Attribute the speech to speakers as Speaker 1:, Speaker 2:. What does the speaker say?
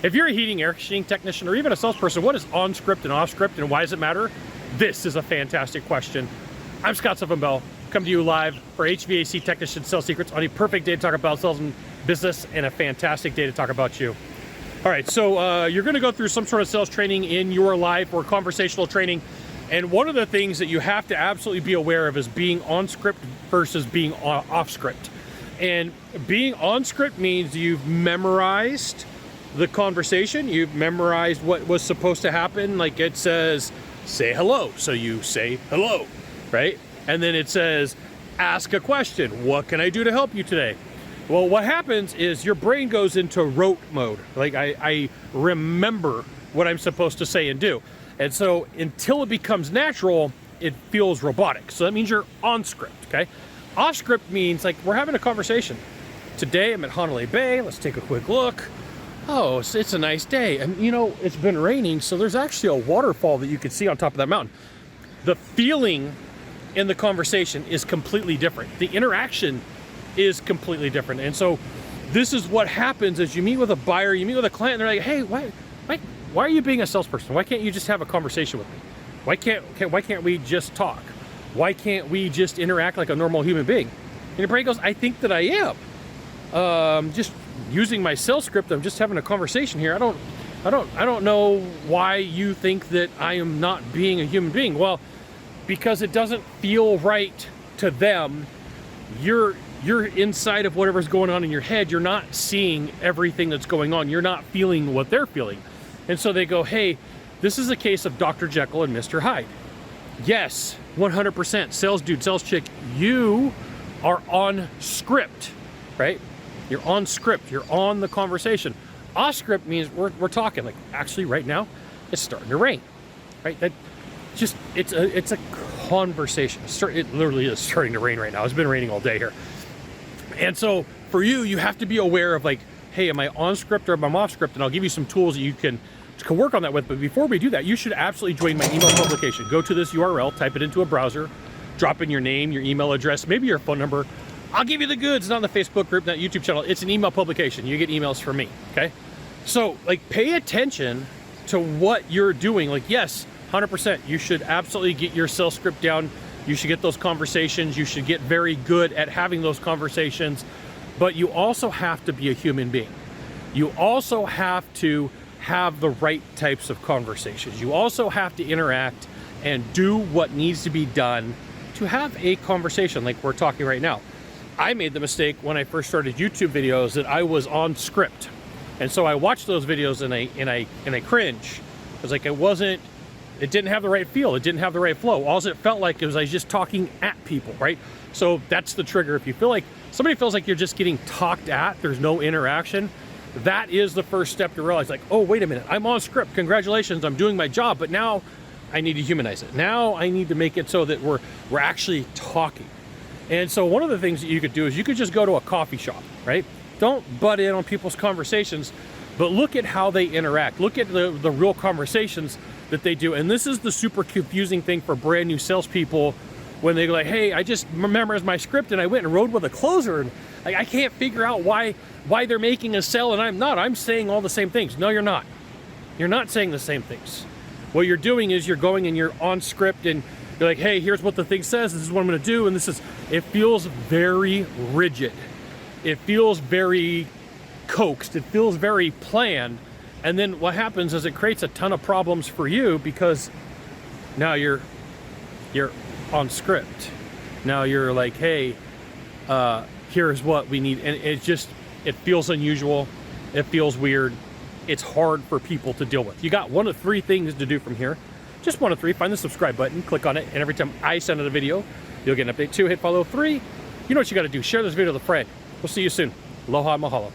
Speaker 1: If you're a heating, air conditioning technician, or even a salesperson, what is on script and off script, and why does it matter? This is a fantastic question. I'm Scott Bell, come to you live for HVAC Technician Sales Secrets on a perfect day to talk about sales and business, and a fantastic day to talk about you. All right, so you're gonna go through some sort of sales training in your life or conversational training, and one of the things that you have to absolutely be aware of is being on script versus being off script. And being on script means you've memorized the conversation, you've memorized what was supposed to happen. Like it says, say hello, so you say hello, right? And then it says, ask a question. What can I do to help you today? Well, what happens is your brain goes into rote mode. Like I remember what I'm supposed to say and do. And so until it becomes natural, it feels robotic. So that means you're on script, okay? Off script means like we're having a conversation. Today I'm at Honolulu Bay. Let's take a quick look. Oh, it's a nice day. And you know, it's been raining, so there's actually a waterfall that you can see on top of that mountain. The feeling in the conversation is completely different. The interaction is completely different. And so this is what happens as you meet with a buyer, you meet with a client, and they're like, hey, why are you being a salesperson? Why can't you just have a conversation with me? Why can't we just talk? Why can't we just interact like a normal human being? And your brain goes, I think that I am. Just using my sales script, I'm just having a conversation here. I don't know why you think that I am not being a human being. Well, because it doesn't feel right to them. You're inside of whatever's going on in your head. You're not seeing everything that's going on. You're not feeling what they're feeling. And so they go, hey, this is a case of Dr. Jekyll and Mr. Hyde. Yes, 100%. Sales dude, sales chick, you are on script, right? You're on script. You're on the conversation. Off script means we're talking. Like actually, right now, it's starting to rain, right? That just it's a conversation. It literally is starting to rain right now. It's been raining all day here, and so for you, you have to be aware of like, hey, am I on script or am I off script? And I'll give you some tools that you can work on that with. But before we do that, you should absolutely join my email publication. Go to this URL, type it into a browser, drop in your name, your email address, maybe your phone number. I'll give you the goods. It's not on the Facebook group, not YouTube channel. It's an email publication. You get emails from me, okay? So like pay attention to what you're doing. Like yes, 100%, you should absolutely get your sales script down. You should get those conversations. You should get very good at having those conversations. But you also have to be a human being. You also have to have the right types of conversations. You also have to interact and do what needs to be done to have a conversation like we're talking right now. I made the mistake when I first started YouTube videos that I was on script. And so I watched those videos and I cringe. It was like it didn't have the right feel. It didn't have the right flow. All it felt like was I was just talking at people, right? So that's the trigger. If you feel like somebody feels like you're just getting talked at, there's no interaction, that is the first step to realize like, oh, wait a minute, I'm on script. Congratulations, I'm doing my job, but now I need to humanize it. Now I need to make it so that we're actually talking. And so one of the things that you could do is you could just go to a coffee shop, right? Don't butt in on people's conversations, but look at how they interact. Look at the real conversations that they do. And this is the super confusing thing for brand new salespeople when they go like, hey, I just memorized my script and I went and rode with a closer, and like, I can't figure out why they're making a sale and I'm not. I'm saying all the same things. No, you're not. You're not saying the same things. What you're doing is you're going and you're on script and you're like, hey, here's what the thing says. This is what I'm going to do. And it feels very rigid. It feels very coaxed. It feels very planned. And then what happens is it creates a ton of problems for you because now you're on script. Now you're like, hey, here's what we need. And it feels unusual. It feels weird. It's hard for people to deal with. You got one of three things to do from here. Just one of three. Find the subscribe button, click on it, and every time I send out a video, you'll get an update. 2, hit follow. 3, you know what you got to do. Share this video with a friend. We'll see you soon. Aloha, mahalo.